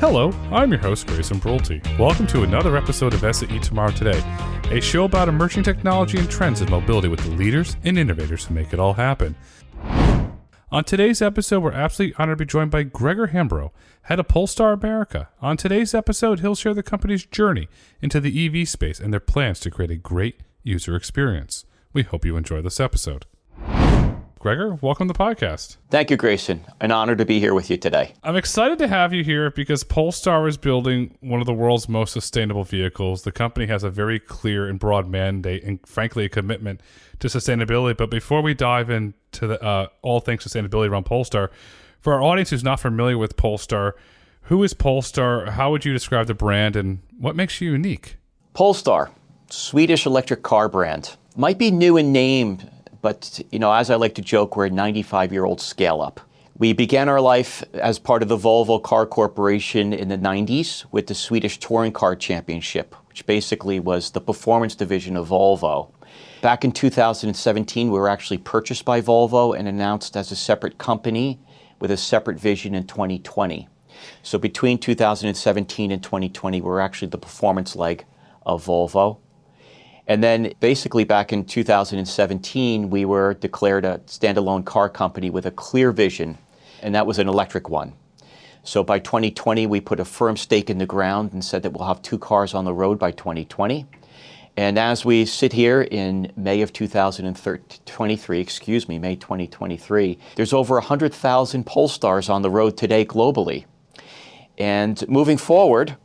Hello, I'm your host, Grayson Brulte. Welcome to another episode of SAE Tomorrow Today, a show about emerging technology and trends in mobility with the leaders and innovators who make it all happen. On today's episode, we're absolutely honored to be joined by Gregor Hambro, head of Polestar America. On today's episode, he'll share the company's journey into the EV space and their plans to create a great user experience. We hope you enjoy this episode. Gregor, welcome to the podcast. Thank you, Grayson. An honor to be here with you today. I'm excited to have you here because Polestar is building one of the world's most sustainable vehicles. The company has a very clear and broad mandate and, frankly, a commitment to sustainability. But before we dive into the, all things sustainability around Polestar, for our audience who's not familiar with Polestar, who is Polestar? How would you describe the brand and what makes you unique? Polestar, Swedish electric car brand. Might be new in name, but, as I like to joke, we're a 95-year-old scale-up. We began our life as part of the Volvo Car Corporation in the 90s with the Swedish Touring Car Championship, which basically was the performance division of Volvo. Back in 2017, we were actually purchased by Volvo and announced as a separate company with a separate vision in 2020. So between 2017 and 2020, we were actually the performance leg of Volvo. And then basically back in 2017, we were declared a standalone car company with a clear vision, and that was an electric one. So by 2020, we put a firm stake in the ground and said that we'll have 2 cars on the road by 2020. And as we sit here in May 2023, there's over 100,000 Polestars on the road today globally. And moving forward,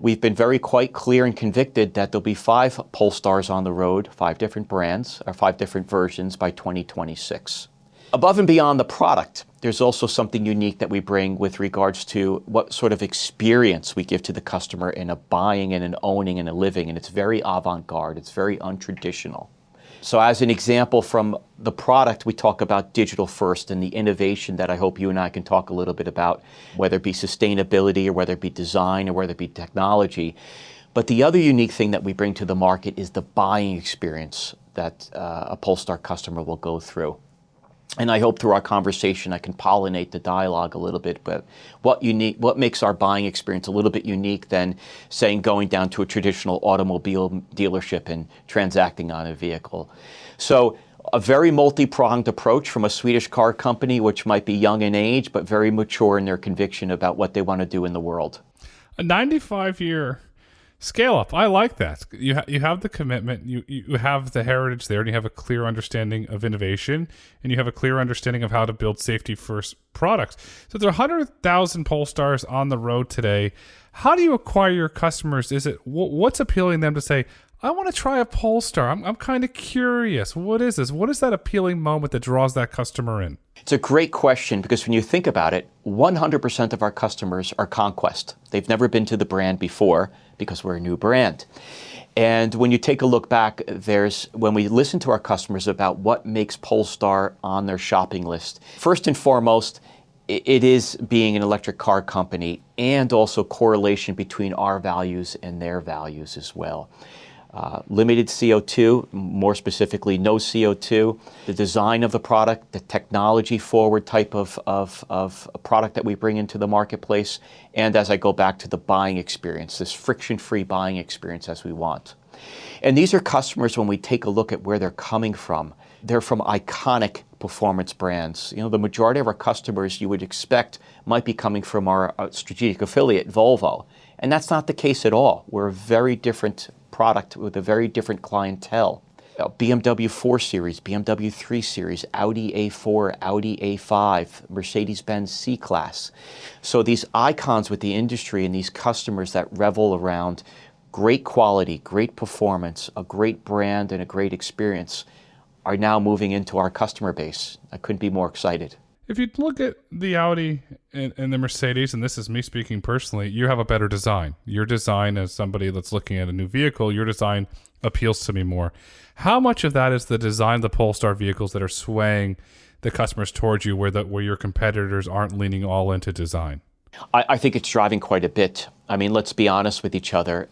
we've been quite clear and convicted that there'll be 5 Polestars on the road, 5 different brands, or 5 different versions by 2026. Above and beyond the product, there's also something unique that we bring with regards to what sort of experience we give to the customer in a buying and an owning and a living, and it's very avant-garde, it's very untraditional. So as an example from the product, we talk about digital first and the innovation that I hope you and I can talk a little bit about, whether it be sustainability or whether it be design or whether it be technology. But the other unique thing that we bring to the market is the buying experience that a Polestar customer will go through. And I hope through our conversation I can pollinate the dialogue a little bit, but what makes our buying experience a little bit unique than, saying, going down to a traditional automobile dealership and transacting on a vehicle. So a very multi-pronged approach from a Swedish car company, which might be young in age, but very mature in their conviction about what they want to do in the world. A 95-year scale up. I like that. You have the commitment, you have the heritage there, and you have a clear understanding of innovation, and you have a clear understanding of how to build safety first products. So there are 100,000 Polestars on the road today. How do you acquire your customers? Is it what's appealing them to say, I want to try a Polestar. I'm kind of curious. What is this? What is that appealing moment that draws that customer in? It's a great question because when you think about it, 100% of our customers are conquest. They've never been to the brand before because we're a new brand. And when you take a look back, when we listen to our customers about what makes Polestar on their shopping list, first and foremost, it is being an electric car company and also correlation between our values and their values as well. Limited CO2, more specifically no CO2, the design of the product, the technology forward type of product that we bring into the marketplace, and as I go back to the buying experience, this friction-free buying experience as we want. And these are customers, when we take a look at where they're coming from, they're from iconic performance brands. The majority of our customers you would expect might be coming from our strategic affiliate, Volvo. And that's not the case at all. We're a very different product with a very different clientele. BMW 4 Series, BMW 3 Series, Audi A4, Audi A5, Mercedes-Benz C-Class. So these icons with the industry and these customers that revel around great quality, great performance, a great brand, and a great experience are now moving into our customer base. I couldn't be more excited. If you look at the Audi and the Mercedes, and this is me speaking personally, you have a better design. Your design, as somebody that's looking at a new vehicle, your design appeals to me more. How much of that is the design of the Polestar vehicles that are swaying the customers towards you where your competitors aren't leaning all into design? I think it's driving quite a bit. I mean, let's be honest with each other.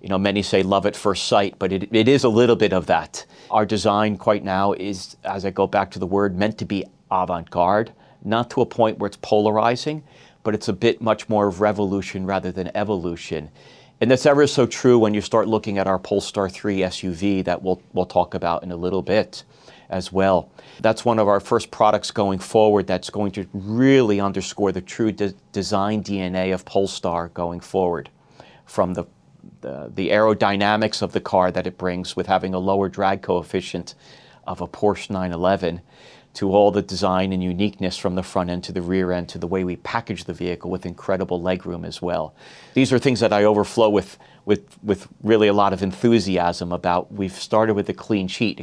Many say love at first sight, but it is a little bit of that. Our design quite now is, as I go back to the word, meant to be avant-garde, not to a point where it's polarizing, but it's a bit much more of revolution rather than evolution. And that's ever so true when you start looking at our Polestar 3 SUV that we'll talk about in a little bit as well. That's one of our first products going forward that's going to really underscore the true design DNA of Polestar going forward, from the aerodynamics of the car that it brings with having a lower drag coefficient of a Porsche 911, to all the design and uniqueness from the front end to the rear end, to the way we package the vehicle with incredible legroom as well. These are things that I overflow with really a lot of enthusiasm about. We've started with a clean sheet,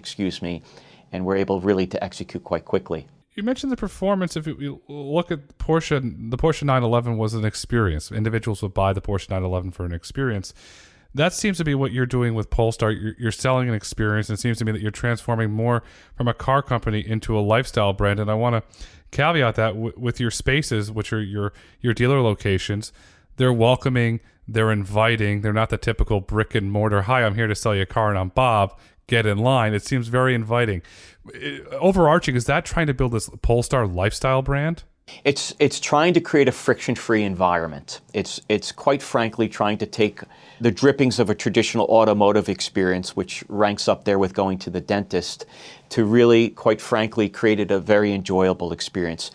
and we're able really to execute quite quickly. You mentioned the performance. If you look at Porsche, the Porsche 911 was an experience. Individuals would buy the Porsche 911 for an experience. That seems to be what you're doing with Polestar. You're selling an experience, and it seems to me that you're transforming more from a car company into a lifestyle brand. And I want to caveat that with your spaces, which are your dealer locations. They're welcoming, they're inviting, they're not the typical brick and mortar, hi, I'm here to sell you a car and I'm Bob, get in line. It seems very inviting. Overarching, is that trying to build this Polestar lifestyle brand? It's trying to create a friction-free environment. It's quite frankly trying to take the drippings of a traditional automotive experience, which ranks up there with going to the dentist, to really, quite frankly, create a very enjoyable experience.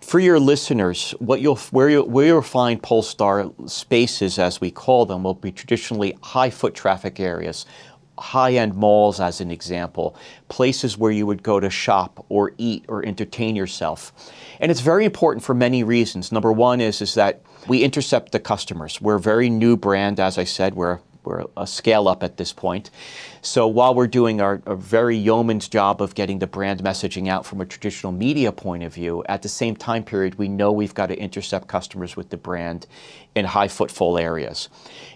For your listeners, where you'll find Polestar spaces, as we call them, will be traditionally high foot traffic areas, high-end malls as an example, places where you would go to shop or eat or entertain yourself. And it's very important for many reasons. Number one is that we intercept the customers. We're a very new brand, as I said. We're a scale-up at this point. So while we're doing a very yeoman's job of getting the brand messaging out from a traditional media point of view, at the same time period, we know we've got to intercept customers with the brand in high footfall areas.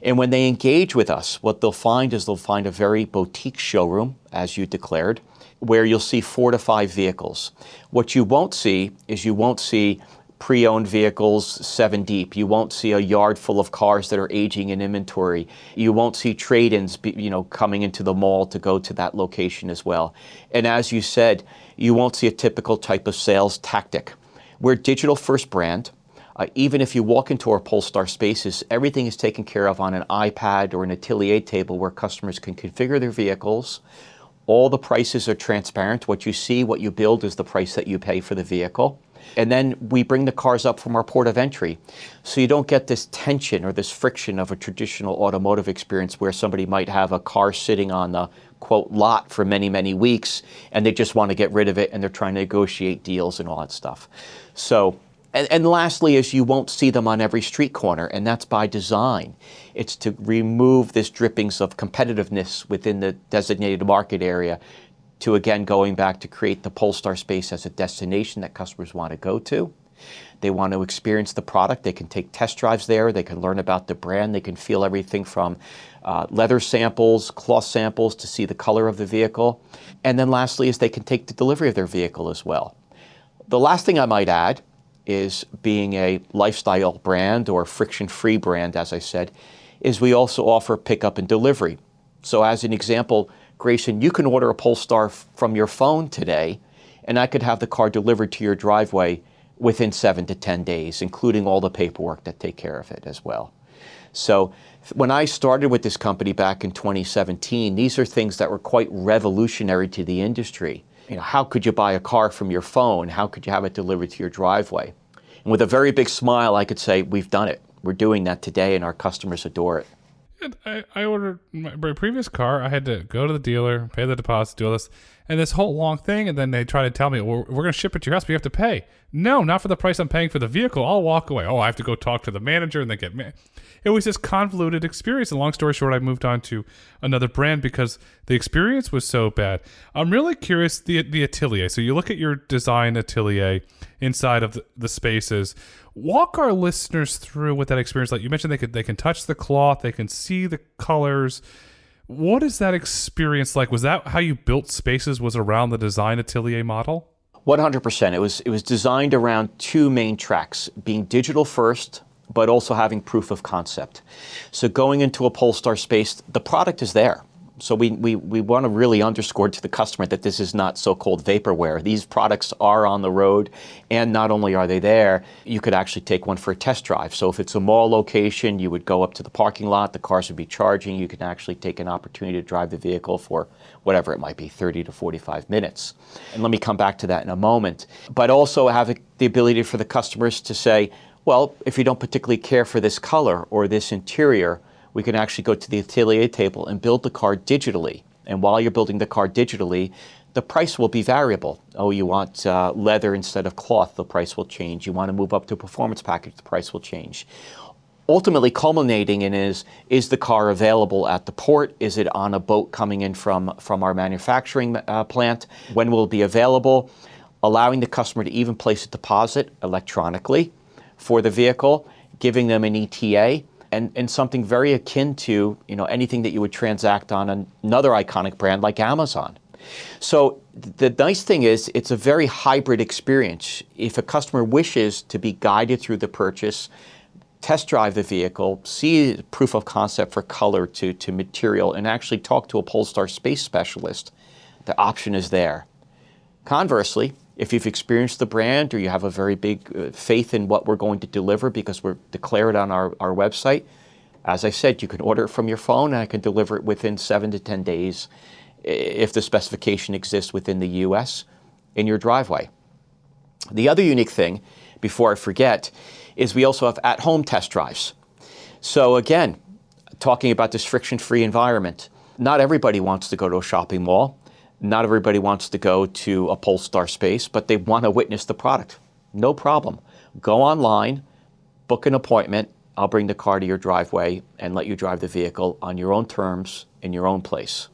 And when they engage with us, what they'll find is they'll find a very boutique showroom, as you declared, where you'll see 4 to 5 vehicles. What you won't see is pre-owned vehicles 7 deep. You won't see a yard full of cars that are aging in inventory. You won't see trade-ins, coming into the mall to go to that location as well. And as you said, you won't see a typical type of sales tactic. We're a digital-first brand. Even if you walk into our Polestar spaces, everything is taken care of on an iPad or an atelier table where customers can configure their vehicles. All the prices are transparent. What you see, what you build is the price that you pay for the vehicle. And then we bring the cars up from our port of entry. So you don't get this tension or this friction of a traditional automotive experience where somebody might have a car sitting on the, quote, lot for many, many weeks, and they just want to get rid of it, and they're trying to negotiate deals and all that stuff. So, and lastly is you won't see them on every street corner, and that's by design. It's to remove this drippings of competitiveness within the designated market area, to again going back to create the Polestar space as a destination that customers want to go to. They want to experience the product. They can take test drives there. They can learn about the brand. They can feel everything from leather samples, cloth samples, to see the color of the vehicle. And then lastly is they can take the delivery of their vehicle as well. The last thing I might add is, being a lifestyle brand or friction-free brand, as I said, is we also offer pickup and delivery. So as an example, Grayson, you can order a Polestar from your phone today, and I could have the car delivered to your driveway within 7 to 10 days, including all the paperwork that take care of it as well. So when I started with this company back in 2017, these are things that were quite revolutionary to the industry. How could you buy a car from your phone? How could you have it delivered to your driveway? And with a very big smile, I could say, we've done it. We're doing that today, and our customers adore it. I ordered my previous car. I had to go to the dealer, pay the deposit, do all this, and this whole long thing. And then they try to tell me, well, we're going to ship it to your house, but you have to pay. No, not for the price I'm paying for the vehicle. I'll walk away. Oh, I have to go talk to the manager and then get me. It was this convoluted experience. And long story short, I moved on to another brand because the experience was so bad. I'm really curious, the atelier. So you look at your design atelier inside of the spaces. Walk our listeners through what that experience like. You mentioned they can touch the cloth, they can see the colors. What is that experience like? Was that how you built spaces? Was around the design atelier model? 100%. It was designed around 2 main tracks: being digital first, but also having proof of concept. So going into a Polestar space, the product is there. So we want to really underscore to the customer that this is not so-called vaporware. These products are on the road, and not only are they there, you could actually take one for a test drive. So if it's a mall location, you would go up to the parking lot, the cars would be charging, you can actually take an opportunity to drive the vehicle for whatever it might be, 30 to 45 minutes. And let me come back to that in a moment. But also have the ability for the customers to say, well, if you don't particularly care for this color or this interior, we can actually go to the atelier table and build the car digitally. And while you're building the car digitally, the price will be variable. Oh, you want leather instead of cloth, the price will change. You want to move up to a performance package, the price will change. Ultimately culminating in is the car available at the port? Is it on a boat coming in from our manufacturing plant? When will it be available? Allowing the customer to even place a deposit electronically for the vehicle, giving them an ETA, and something very akin to anything that you would transact on another iconic brand like Amazon. So the nice thing is it's a very hybrid experience. If a customer wishes to be guided through the purchase, test drive the vehicle, see proof of concept for color to material, and actually talk to a Polestar space specialist, the option is there. Conversely, if you've experienced the brand or you have a very big faith in what we're going to deliver because we're declared on our website, as I said, you can order it from your phone and I can deliver it within 7 to 10 days if the specification exists within the US in your driveway. The other unique thing, before I forget, is we also have at-home test drives. So again, talking about this friction-free environment, not everybody wants to go to a shopping mall. Not everybody wants to go to a Polestar space, but they want to witness the product. No problem. Go online, book an appointment. I'll bring the car to your driveway and let you drive the vehicle on your own terms in your own place.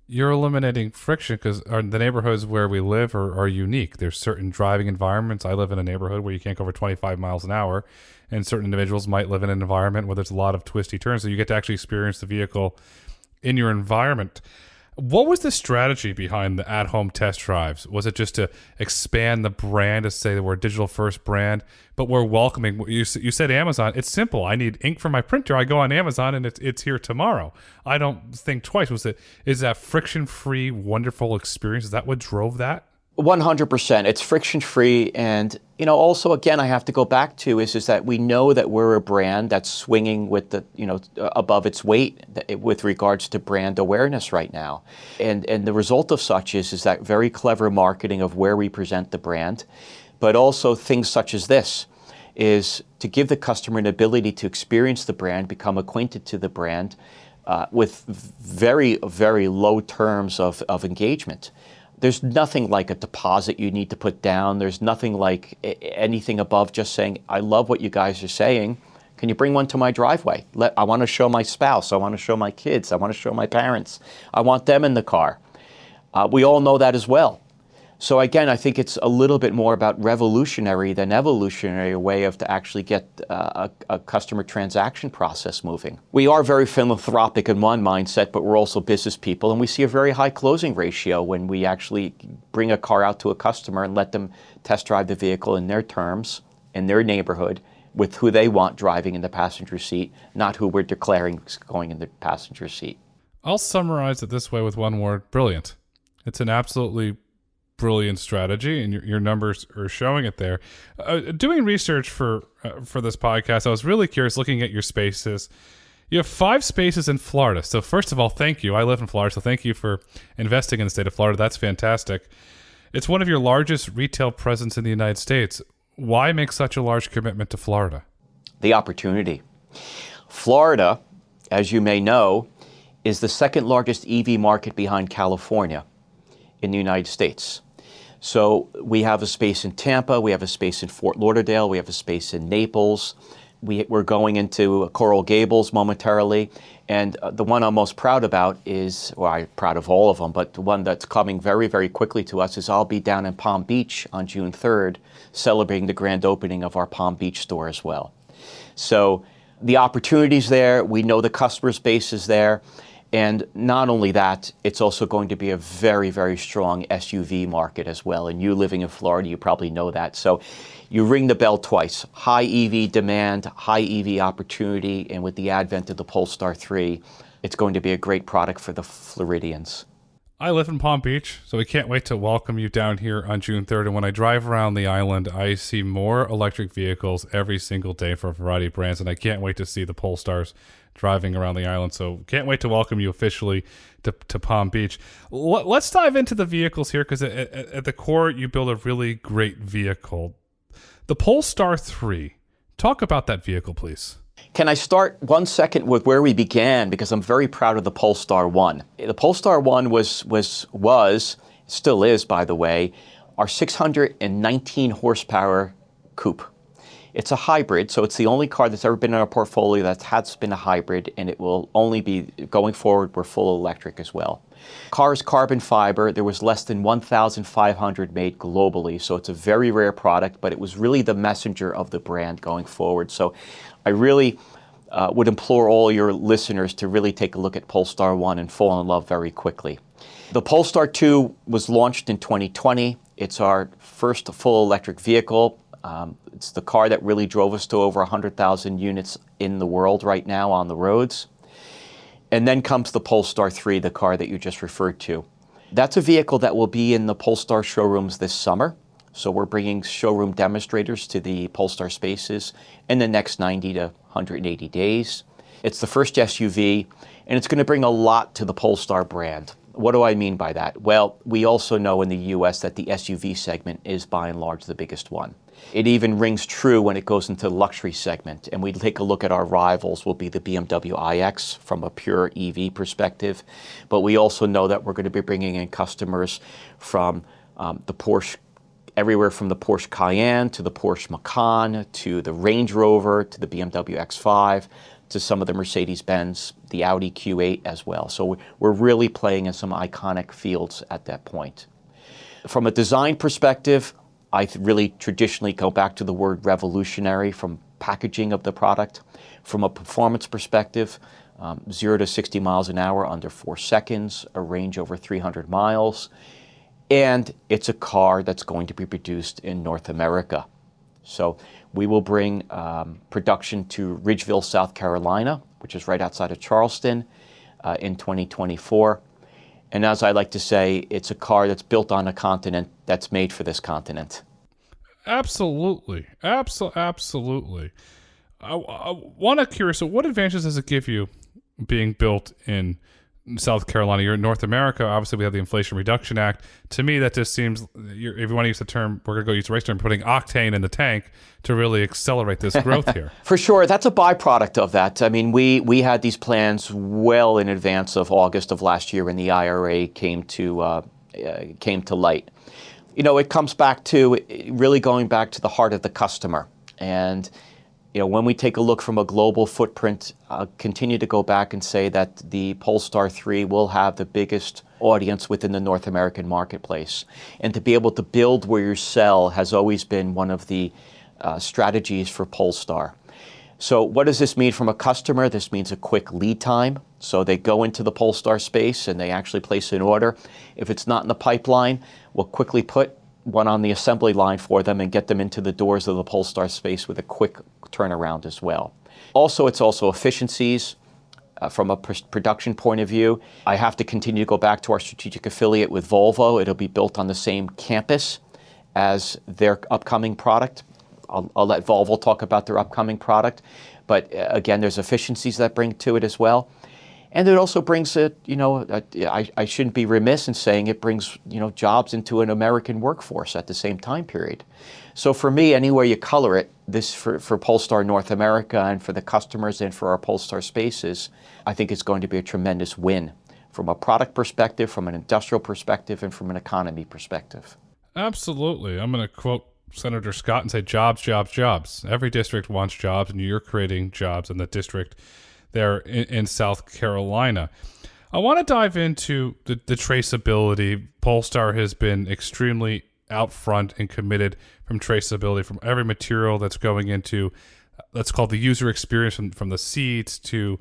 You're eliminating friction because the neighborhoods where we live are unique. There's certain driving environments. I live in a neighborhood where you can't go over 25 miles an hour, and certain individuals might live in an environment where there's a lot of twisty turns, so you get to actually experience the vehicle in your environment. What was the strategy behind the at-home test drives? Was it just to expand the brand, to say that we're a digital-first brand, but we're welcoming? You said Amazon. It's simple. I need ink for my printer. I go on Amazon, and it's here tomorrow. I don't think twice. Is that friction-free, wonderful experience? Is that what drove that? 100%. It's friction-free, and also again, I have to go back to is that we know that we're a brand that's swinging with the above its weight with regards to brand awareness right now, and the result of such is that very clever marketing of where we present the brand, but also things such as this is to give the customer an ability to experience the brand, become acquainted to the brand with very, very low terms of engagement. There's nothing like a deposit you need to put down. There's nothing like anything above just saying, I love what you guys are saying. Can you bring one to my driveway? I want to show my spouse. I want to show my kids. I want to show my parents. I want them in the car. We all know that as well. So again, I think it's a little bit more about revolutionary than evolutionary way of to actually get a customer transaction process moving. We are very philanthropic in one mindset, but we're also business people, and we see a very high closing ratio when we actually bring a car out to a customer and let them test drive the vehicle in their terms, in their neighborhood, with who they want driving in the passenger seat, not who we're declaring going in the passenger seat. I'll summarize it this way with one word: brilliant. It's an absolutely brilliant strategy, and your numbers are showing it there. Doing research for this podcast, I was really curious looking at your spaces. You have 5 spaces in Florida. So first of all, thank you. I live in Florida, so thank you for investing in the state of Florida. That's fantastic. It's one of your largest retail presence in the United States. Why make such a large commitment to Florida? The opportunity. Florida, as you may know, is the second largest EV market behind California in the United States. So we have a space in Tampa, we have a space in Fort Lauderdale, we have a space in Naples. We're going into Coral Gables momentarily. And the one I'm most proud about is, well, I'm proud of all of them, but the one that's coming very, very quickly to us is I'll be down in Palm Beach on June 3rd, celebrating the grand opening of our Palm Beach store as well. So the opportunity's there, we know the customer base is there. And not only that, it's also going to be a very, very strong SUV market as well. And you living in Florida, you probably know that. So you ring the bell twice. High EV demand, high EV opportunity, and with the advent of the Polestar 3, it's going to be a great product for the Floridians. I live in Palm Beach, so we can't wait to welcome you down here on June 3rd. And when I drive around the island, I see more electric vehicles every single day for a variety of brands, and I can't wait to see the Polestars driving around the island. So can't wait to welcome you officially to Palm Beach. Let's dive into the vehicles here, because at the core, you build a really great vehicle. The Polestar 3. Talk about that vehicle, please. Can I start 1 second with where we began? Because I'm very proud of the Polestar 1. The Polestar 1 was, still is, by the way, our 619 horsepower coupe. It's a hybrid, so it's the only car that's ever been in our portfolio that has been a hybrid, and it will only be, going forward, we're full electric as well. Car is carbon fiber. There was less than 1,500 made globally, so it's a very rare product, but it was really the messenger of the brand going forward. So I really would implore all your listeners to really take a look at Polestar 1 and fall in love very quickly. The Polestar 2 was launched in 2020. It's our first full electric vehicle. It's the car that really drove us to over 100,000 units in the world right now on the roads. And then comes the Polestar 3, the car that you just referred to. That's a vehicle that will be in the Polestar showrooms this summer. So we're bringing showroom demonstrators to the Polestar spaces in the next 90 to 180 days. It's the first SUV, and it's going to bring a lot to the Polestar brand. What do I mean by that? Well, we also know in the US that the SUV segment is by and large the biggest one. It even rings true when it goes into the luxury segment, and we take a look at our rivals will be the BMW iX from a pure EV perspective, but we also know that we're going to be bringing in customers from the Porsche, everywhere from the Porsche Cayenne to the Porsche Macan to the Range Rover to the BMW X5 to some of the Mercedes-Benz, the Audi Q8 as well. So we're really playing in some iconic fields at that point. From a design perspective, I really traditionally go back to the word revolutionary from packaging of the product. From a performance perspective, 0 to 60 miles an hour under 4 seconds, a range over 300 miles, and it's a car that's going to be produced in North America. So we will bring production to Ridgeville, South Carolina, which is right outside of Charleston, in 2024. And as I like to say, it's a car that's built on a continent that's made for this continent. Absolutely. Absolutely. I want to curious, so what advantages does it give you being built in South Carolina? You're in North America. Obviously, we have the Inflation Reduction Act. To me, that just seems, if you want to use the term, we're going to go use the race term, putting octane in the tank to really accelerate this growth here. For sure. That's a byproduct of that. I mean, we had these plans well in advance of August of last year when the IRA came to light. You know, it comes back to really going back to the heart of the customer. And you know, when we take a look from a global footprint, I'll continue to go back and say that the Polestar 3 will have the biggest audience within the North American marketplace. And to be able to build where you sell has always been one of the strategies for Polestar. So what does this mean from a customer? This means a quick lead time. So they go into the Polestar space and they actually place an order. If it's not in the pipeline, we'll quickly put one on the assembly line for them and get them into the doors of the Polestar space with a quick turnaround as well. Also, it's also efficiencies from a production point of view. I have to continue to go back to our strategic affiliate with Volvo. It'll be built on the same campus as their upcoming product. I'll let Volvo talk about their upcoming product. But again, there's efficiencies that bring to it as well. And it also brings it, you know, I shouldn't be remiss in saying it brings, you know, jobs into an American workforce at the same time period. So for me, anywhere you color it, this for Polestar North America and for the customers and for our Polestar spaces, I think it's going to be a tremendous win from a product perspective, from an industrial perspective, and from an economy perspective. Absolutely. I'm going to quote Senator Scott and say jobs, jobs, jobs. Every district wants jobs, and you're creating jobs in the district there in South Carolina. I want to dive into the traceability. Polestar has been extremely out front and committed from traceability from every material that's going into, let's call it the user experience, from the seats to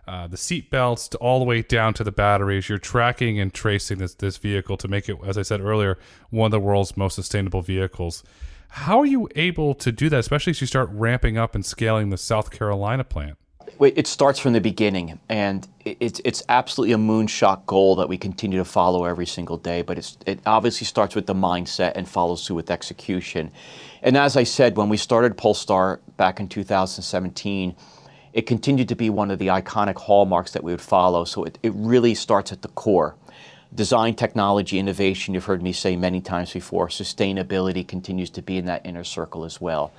the seat belts to all the way down to the batteries. You're tracking and tracing this vehicle to make it, as I said earlier, one of the world's most sustainable vehicles. How are you able to do that, especially as you start ramping up and scaling the South Carolina plant? It starts from the beginning, and it's absolutely a moonshot goal that we continue to follow every single day. But it obviously starts with the mindset and follows through with execution. And as I said, when we started Polestar back in 2017, it continued to be one of the iconic hallmarks that we would follow. So it really starts at the core. Design, technology, innovation, you've heard me say many times before. Sustainability continues to be in that inner circle as well.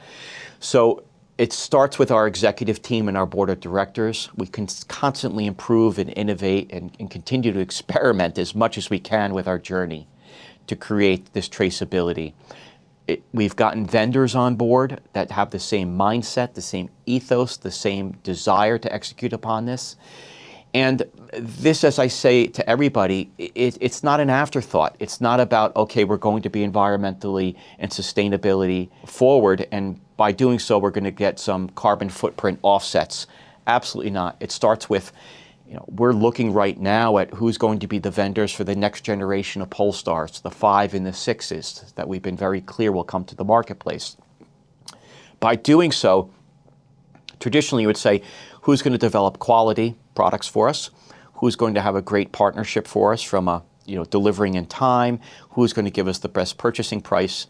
So it starts with our executive team and our board of directors. We can constantly improve and innovate and continue to experiment as much as we can with our journey to create this traceability. We've gotten vendors on board that have the same mindset, the same ethos, the same desire to execute upon this. And this, as I say to everybody, it's not an afterthought. It's not about, okay, we're going to be environmentally and sustainability forward, and by doing so, we're going to get some carbon footprint offsets. Absolutely not. It starts with, we're looking right now at who's going to be the vendors for the next generation of Polestars, the 5 and the 6s that we've been very clear will come to the marketplace. By doing so, traditionally you would say, who's going to develop quality products for us? Who's going to have a great partnership for us from delivering in time? Who's going to give us the best purchasing price?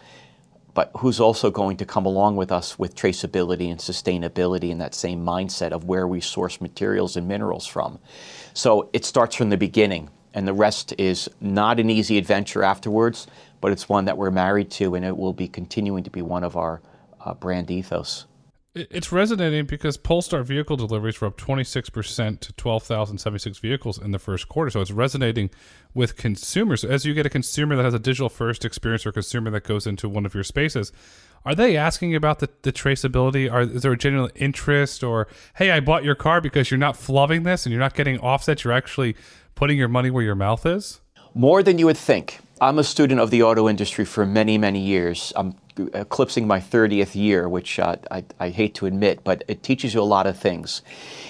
But who's also going to come along with us with traceability and sustainability and that same mindset of where we source materials and minerals from. So it starts from the beginning, and the rest is not an easy adventure afterwards, but it's one that we're married to, and it will be continuing to be one of our brand ethos. It's resonating because Polestar vehicle deliveries were up 26% to 12,076 vehicles in the first quarter. So it's resonating with consumers. As you get a consumer that has a digital first experience or a consumer that goes into one of your spaces, are they asking about the traceability? Is there a genuine interest, or, hey, I bought your car because you're not flubbing this and you're not getting offsets, you're actually putting your money where your mouth is? More than you would think. I'm a student of the auto industry for many, many years. I'm eclipsing my 30th year, which I hate to admit, but it teaches you a lot of things.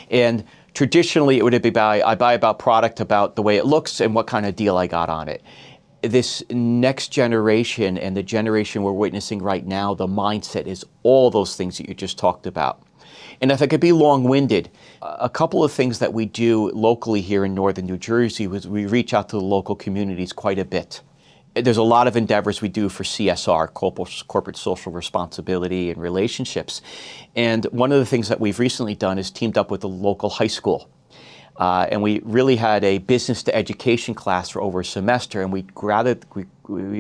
And traditionally, it would be I buy about product, about the way it looks and what kind of deal I got on it. This next generation and the generation we're witnessing right now, the mindset is all those things that you just talked about. And if I could be long-winded, a couple of things that we do locally here in northern New Jersey was we reach out to the local communities quite a bit. There's a lot of endeavors we do for CSR, corporate social responsibility and relationships. And one of the things that we've recently done is teamed up with a local high school. And we really had a business to education class for over a semester, and we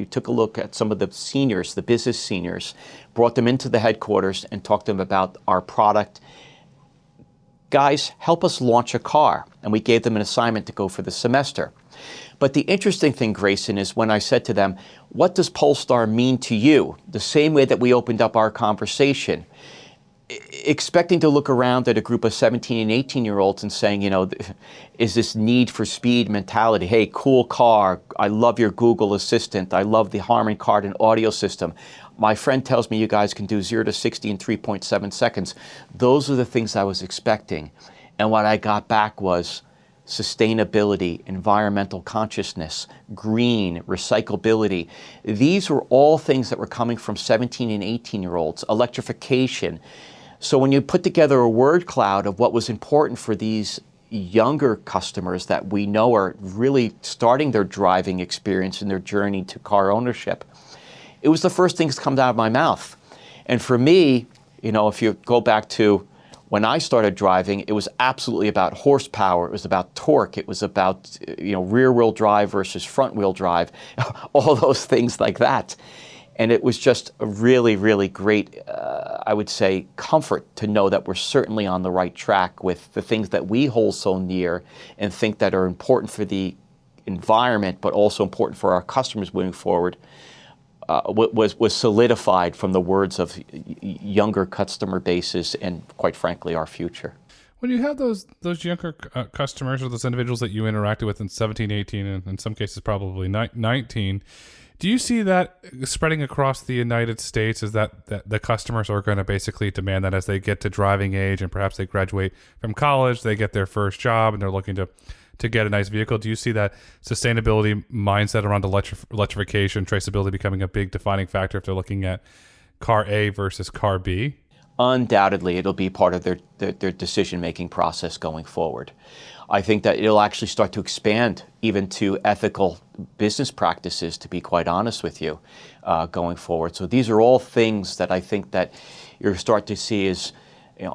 took a look at some of the seniors, the business seniors, brought them into the headquarters and talked to them about our product. Guys, help us launch a car. And we gave them an assignment to go for the semester. But the interesting thing, Grayson, is when I said to them, what does Polestar mean to you? The same way that we opened up our conversation, expecting to look around at a group of 17 and 18-year-olds and saying, is this need for speed mentality? Hey, cool car. I love your Google Assistant. I love the Harman Kardon audio system. My friend tells me you guys can do 0 to 60 in 3.7 seconds. Those are the things I was expecting. And what I got back was sustainability, environmental consciousness, green, recyclability. These were all things that were coming from 17 and 18-year-olds, electrification. So when you put together a word cloud of what was important for these younger customers that we know are really starting their driving experience and their journey to car ownership, it was the first things that come out of my mouth. And for me, if you go back to when I started driving, it was absolutely about horsepower. It was about torque. It was about rear-wheel drive versus front-wheel drive, all those things like that. And it was just a really, really great, I would say, comfort to know that we're certainly on the right track with the things that we hold so near and think that are important for the environment, but also important for our customers moving forward. Was solidified from the words of younger customer bases and, quite frankly, our future. When you have those younger customers or those individuals that you interacted with in 17, 18, and in some cases probably 19, do you see that spreading across the United States? Is that the customers are going to basically demand that as they get to driving age and perhaps they graduate from college, they get their first job and they're looking to get a nice vehicle? Do you see that sustainability mindset around electrification, traceability becoming a big defining factor if they're looking at car A versus car B? undoubtedly it'll be part of their decision-making process going forward. I think that it'll actually start to expand even to ethical business practices, to be quite honest with you, going forward. So these are all things that I think that you'll start to see as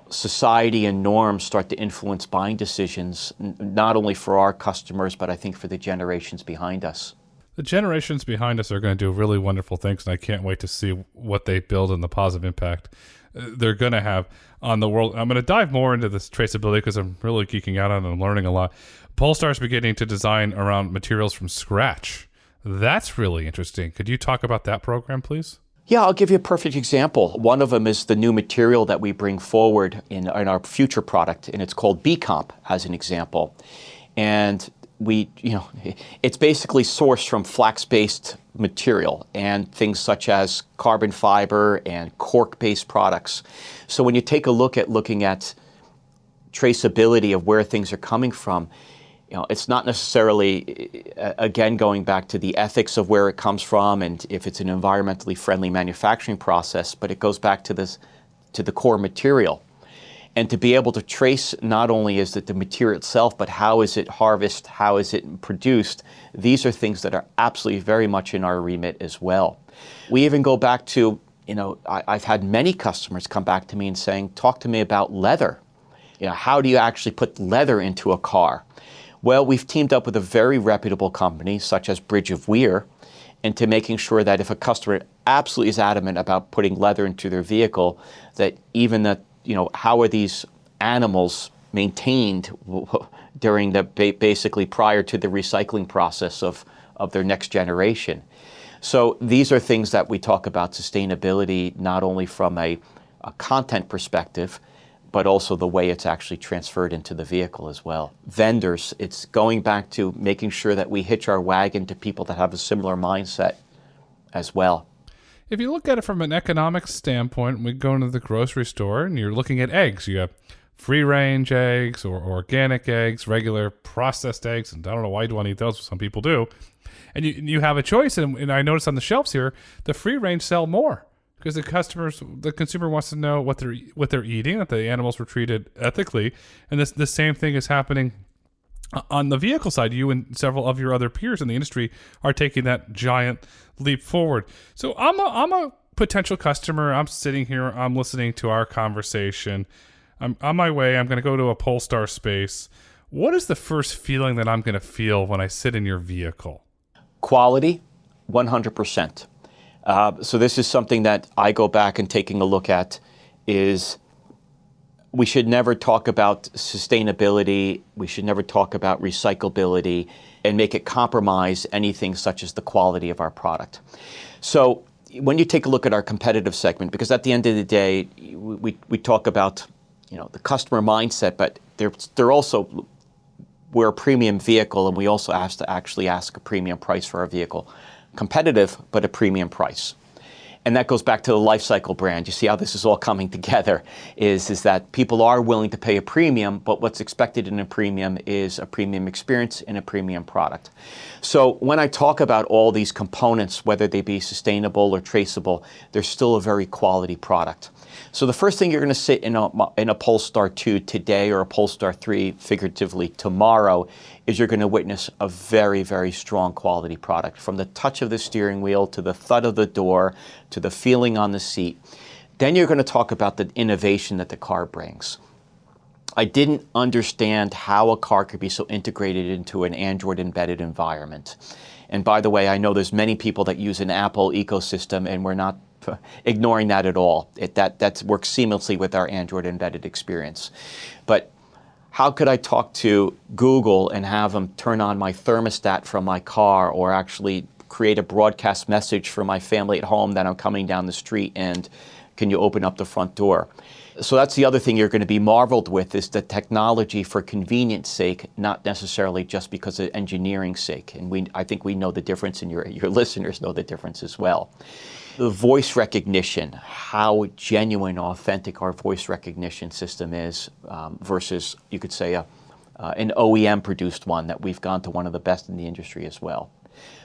society and norms start to influence buying decisions, not only for our customers, but I think for the generations behind us. The generations behind us are going to do really wonderful things, and I can't wait to see what they build and the positive impact they're going to have on the world. I'm going to dive more into this traceability because I'm really geeking out on it and I'm learning a lot. Polestar's beginning to design around materials from scratch. That's really interesting. Could you talk about that program, please? Yeah, I'll give you a perfect example. One of them is the new material that we bring forward in our future product, and it's called B-Comp as an example. And it's basically sourced from flax-based material and things such as carbon fiber and cork-based products. So when you take a look at looking at traceability of where things are coming from, it's not necessarily, again, going back to the ethics of where it comes from and if it's an environmentally friendly manufacturing process, but it goes back to the core material. And to be able to trace not only is it the material itself, but how is it harvested, how is it produced, these are things that are absolutely very much in our remit as well. We even go back to, I've had many customers come back to me and saying, talk to me about leather. How do you actually put leather into a car? Well, we've teamed up with a very reputable company such as Bridge of Weir into making sure that if a customer absolutely is adamant about putting leather into their vehicle, that even that, how are these animals maintained during basically prior to the recycling process of their next generation. So these are things that we talk about sustainability, not only from a content perspective, but also the way it's actually transferred into the vehicle as well. Vendors, it's going back to making sure that we hitch our wagon to people that have a similar mindset as well. If you look at it from an economic standpoint, we go into the grocery store and you're looking at eggs. You have free-range eggs or organic eggs, regular processed eggs, and I don't know why you'd want to eat those, but some people do. And you have a choice, and I noticed on the shelves here, the free-range sell more because the consumer wants to know what they're eating, that the animals were treated ethically, and the same thing is happening on the vehicle side. You and several of your other peers in the industry are taking that giant leap forward. So I'm a potential customer. I'm sitting here. I'm listening to our conversation. I'm on my way. I'm going to go to a Polestar space. What is the first feeling that I'm going to feel when I sit in your vehicle? Quality, 100%. So this is something that I go back and taking a look at is we should never talk about sustainability. We should never talk about recyclability and make it compromise anything such as the quality of our product. So when you take a look at our competitive segment, because at the end of the day, we talk about the customer mindset, but they're also, we're a premium vehicle and we also have to actually ask a premium price for our vehicle. Competitive, but a premium price. And that goes back to the life cycle brand. You see how this is all coming together is that people are willing to pay a premium, but what's expected in a premium is a premium experience and a premium product. So when I talk about all these components, whether they be sustainable or traceable, they're still a very quality product. So the first thing you're going to sit in a Polestar 2 today or a Polestar 3 figuratively tomorrow is you're going to witness a very, very strong quality product. From the touch of the steering wheel to the thud of the door to the feeling on the seat. Then you're going to talk about the innovation that the car brings. I didn't understand how a car could be so integrated into an Android embedded environment. And by the way, I know there's many people that use an Apple ecosystem and we're not ignoring that at all. That works seamlessly with our Android embedded experience. But how could I talk to Google and have them turn on my thermostat from my car or actually create a broadcast message for my family at home that I'm coming down the street and can you open up the front door? So that's the other thing you're going to be marveled with is the technology for convenience sake, not necessarily just because of engineering sake. And I think we know the difference and your listeners know the difference as well. The voice recognition, how genuine, authentic our voice recognition system is versus, you could say, an OEM-produced one that we've gone to one of the best in the industry as well.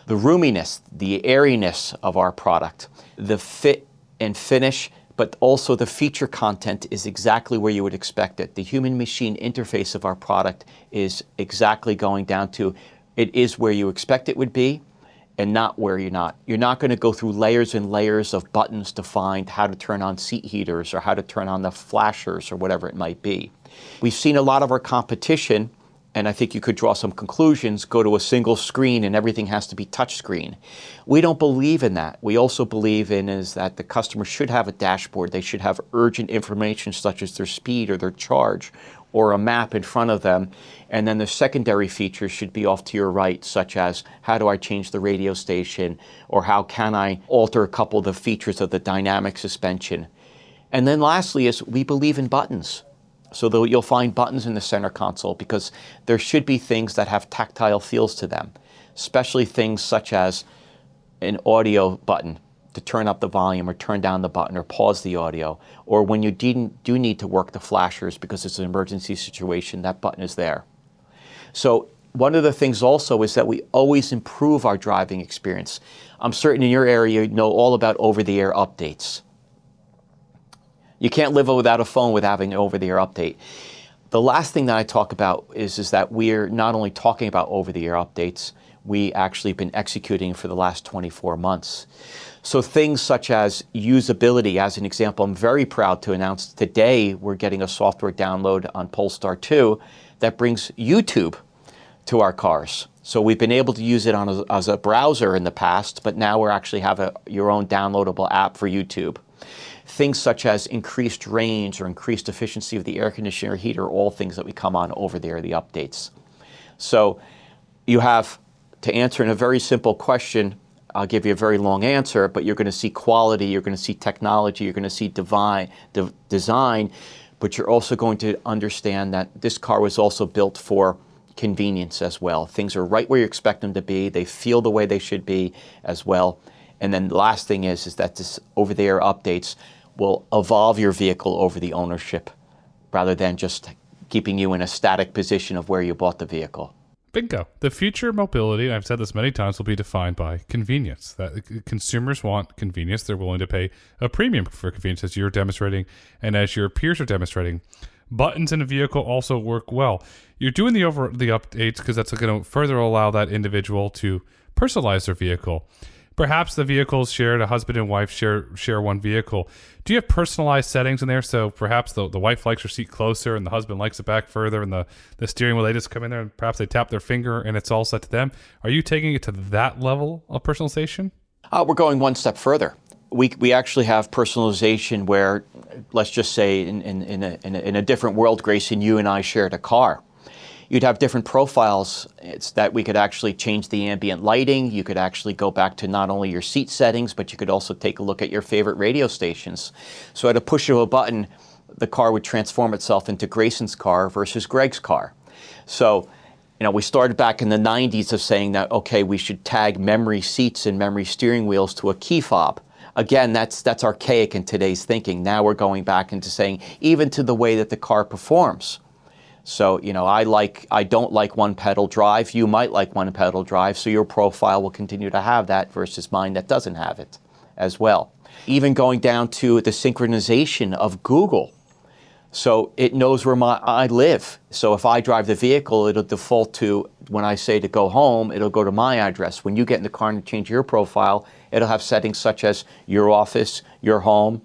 The roominess, the airiness of our product, the fit and finish, but also the feature content is exactly where you would expect it. The human-machine interface of our product is exactly going down to, it is where you expect it would be and not where you're not. You're not going to go through layers and layers of buttons to find how to turn on seat heaters or how to turn on the flashers or whatever it might be. We've seen a lot of our competition, and I think you could draw some conclusions, go to a single screen and everything has to be touchscreen. We don't believe in that. We also believe in is that the customer should have a dashboard. They should have urgent information such as their speed or their charge or a map in front of them. And then the secondary features should be off to your right, such as how do I change the radio station, or how can I alter a couple of the features of the dynamic suspension. And then lastly is we believe in buttons. So you'll find buttons in the center console because there should be things that have tactile feels to them, especially things such as an audio button to turn up the volume or turn down the button or pause the audio, or when you do need to work the flashers because it's an emergency situation, that button is there. So one of the things also is that we always improve our driving experience. I'm certain in your area you know all about over-the-air updates. You can't live without a phone without having an over-the-air update. The last thing that I talk about is that we're not only talking about over-the-air updates, we actually been executing for the last 24 months. So things such as usability, as an example, I'm very proud to announce today we're getting a software download on Polestar 2 that brings YouTube to our cars. So we've been able to use it as a browser in the past, but now we're actually have your own downloadable app for YouTube. Things such as increased range or increased efficiency of the air conditioner or heater are all things that we come on over there, the updates. So you have, to answer in a very simple question, I'll give you a very long answer, but you're going to see quality, you're going to see technology, you're going to see design, but you're also going to understand that this car was also built for convenience as well. Things are right where you expect them to be. They feel the way they should be as well. And then the last thing is that this over-the-air updates will evolve your vehicle over the ownership rather than just keeping you in a static position of where you bought the vehicle. Bingo. The future of mobility, and I've said this many times, will be defined by convenience. That consumers want convenience. They're willing to pay a premium for convenience, as you're demonstrating and as your peers are demonstrating. Buttons in a vehicle also work well. You're doing the updates because that's going to further allow that individual to personalize their vehicle. Perhaps the vehicles shared, a husband and wife share one vehicle. Do you have personalized settings in there? So perhaps the wife likes her seat closer and the husband likes it back further, and the steering wheel, they just come in there and perhaps they tap their finger and it's all set to them. Are you taking it to that level of personalization? We're going one step further. We actually have personalization where, let's just say in a different world, Grayson, you and I shared a car. You'd have different profiles. It's that we could actually change the ambient lighting. You could actually go back to not only your seat settings, but you could also take a look at your favorite radio stations. So at a push of a button, the car would transform itself into Grayson's car versus Greg's car. So, we started back in the 90s of saying that, okay, we should tag memory seats and memory steering wheels to a key fob. Again, that's archaic in today's thinking. Now we're going back into saying even to the way that the car performs. So, I don't like one pedal drive. You might like one pedal drive, so your profile will continue to have that versus mine that doesn't have it as well. Even going down to the synchronization of Google. So it knows where I live. So if I drive the vehicle, it'll default to, when I say to go home, it'll go to my address. When you get in the car and change your profile, it'll have settings such as your office, your home.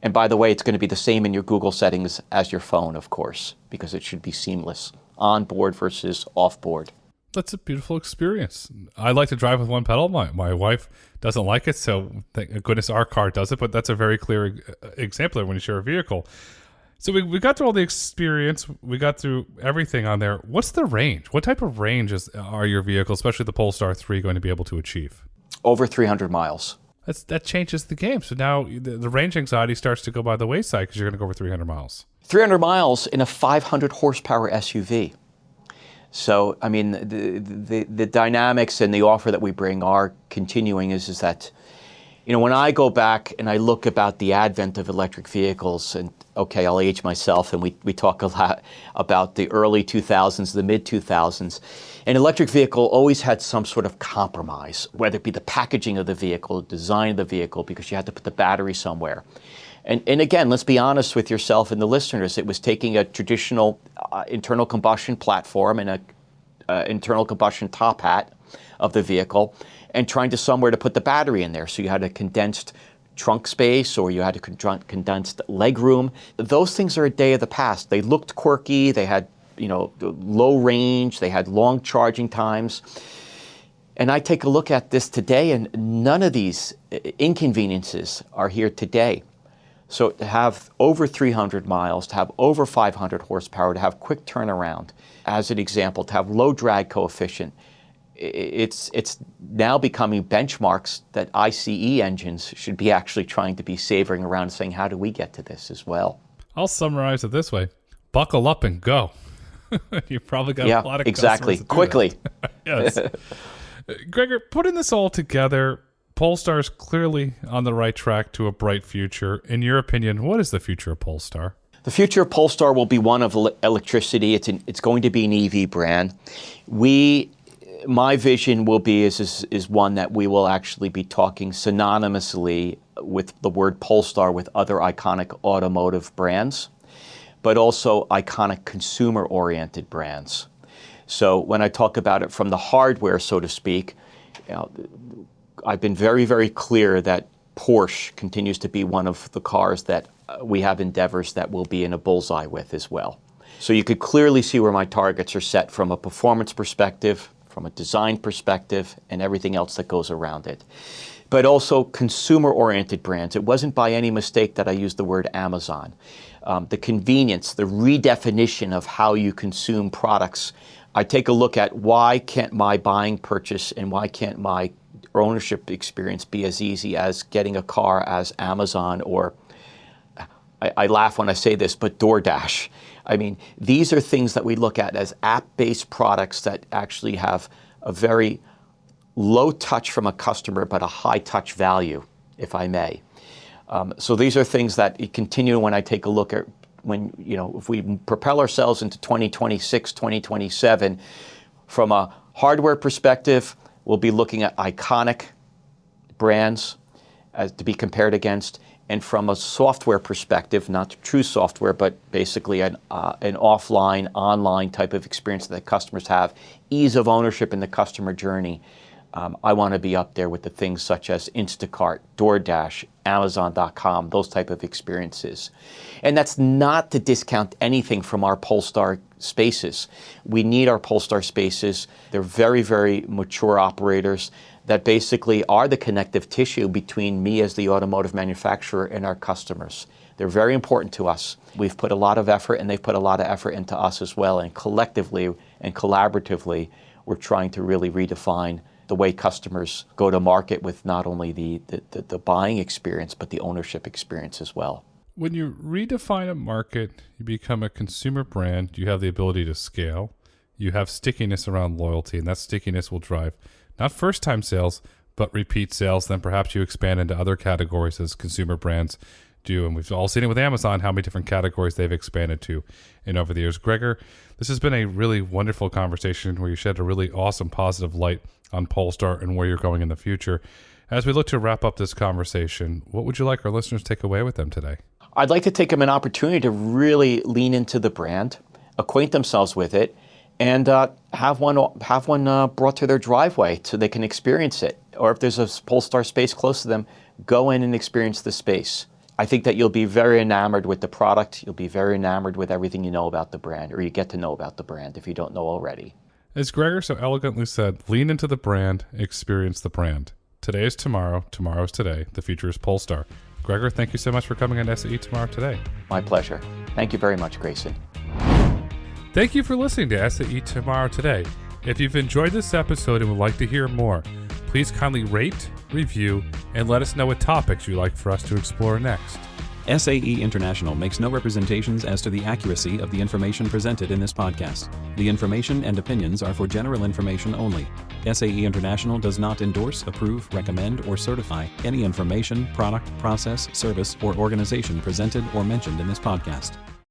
And by the way, it's going to be the same in your Google settings as your phone, of course, because it should be seamless, on board versus off board. That's a beautiful experience. I like to drive with one pedal. My wife doesn't like it, so thank goodness our car does it, but that's a very clear example when you share a vehicle. So we got through all the experience. We got through everything on there. What's the range? What type of ranges are your vehicles, especially the Polestar 3, going to be able to achieve? Over 300 miles. That changes the game. So now the range anxiety starts to go by the wayside because you're going to go over 300 miles. 300 miles in a 500 horsepower SUV. So, the dynamics and the offer that we bring are continuing is that, when I go back and I look about the advent of electric vehicles, and okay, I'll age myself, and we talk a lot about the early 2000s, the mid 2000s. An electric vehicle always had some sort of compromise, whether it be the packaging of the vehicle, the design of the vehicle, because you had to put the battery somewhere. And again, let's be honest with yourself and the listeners. It was taking a traditional internal combustion platform and a internal combustion top hat of the vehicle and trying to somewhere to put the battery in there. So you had a condensed trunk space or you had a condensed leg room. Those things are a day of the past. They looked quirky. They had, low range. They had long charging times. And I take a look at this today, and none of these inconveniences are here today. So to have over 300 miles, to have over 500 horsepower, to have quick turnaround, as an example, to have low drag coefficient, it's now becoming benchmarks that ICE engines should be actually trying to be savoring around and saying, how do we get to this as well? I'll summarize it this way. Buckle up and go. You probably got a lot of exactly. Quickly. Yes. Gregor, putting this all together, Polestar's clearly on the right track to a bright future. In your opinion, what is the future of Polestar? The future of Polestar will be one of electricity. It's going to be an EV brand. My vision will be is one that we will actually be talking synonymously with the word Polestar with other iconic automotive brands, but also iconic consumer-oriented brands. So when I talk about it from the hardware, so to speak, I've been very, very clear that Porsche continues to be one of the cars that we have endeavors that we'll be in a bullseye with as well. So you could clearly see where my targets are set from a performance perspective, from a design perspective, and everything else that goes around it. But also consumer-oriented brands. It wasn't by any mistake that I used the word Amazon. The convenience, the redefinition of how you consume products. I take a look at why can't my buying purchase and why can't my ownership experience be as easy as getting a car as Amazon or, I laugh when I say this, but DoorDash. I mean, these are things that we look at as app-based products that actually have a very low touch from a customer, but a high touch value, if I may. So these are things that continue when I take a look at if we propel ourselves into 2026, 2027, from a hardware perspective, we'll be looking at iconic brands as to be compared against. And from a software perspective, not true software, but basically an offline, online type of experience that customers have, ease of ownership in the customer journey. I want to be up there with the things such as Instacart, DoorDash, Amazon.com, those type of experiences. And that's not to discount anything from our Polestar spaces. We need our Polestar spaces. They're very, very mature operators that basically are the connective tissue between me as the automotive manufacturer and our customers. They're very important to us. We've put a lot of effort and they've put a lot of effort into us as well. And collectively and collaboratively, we're trying to really redefine the way customers go to market with not only the buying experience, but the ownership experience as well. When you redefine a market, you become a consumer brand, you have the ability to scale, you have stickiness around loyalty, and that stickiness will drive not first-time sales, but repeat sales. Then perhaps you expand into other categories as consumer brands do. And we've all seen it with Amazon, how many different categories they've expanded to in over the years. Gregor, this has been a really wonderful conversation where you shed a really awesome, positive light on Polestar and where you're going in the future. As we look to wrap up this conversation, what would you like our listeners to take away with them today? I'd like to take them an opportunity to really lean into the brand, acquaint themselves with it, and have one brought to their driveway so they can experience it. Or if there's a Polestar space close to them, go in and experience the space. I think that you'll be very enamored with the product. You'll be very enamored with everything you know about the brand, or you get to know about the brand if you don't know already. As Gregor so elegantly said, lean into the brand, experience the brand. Today is tomorrow, tomorrow is today, the future is Polestar. Gregor, thank you so much for coming on SAE Tomorrow Today. My pleasure. Thank you very much, Grayson. Thank you for listening to SAE Tomorrow Today. If you've enjoyed this episode and would like to hear more, please kindly rate, review, and let us know what topics you'd like for us to explore next. SAE International makes no representations as to the accuracy of the information presented in this podcast. The information and opinions are for general information only. SAE International does not endorse, approve, recommend, or certify any information, product, process, service, or organization presented or mentioned in this podcast.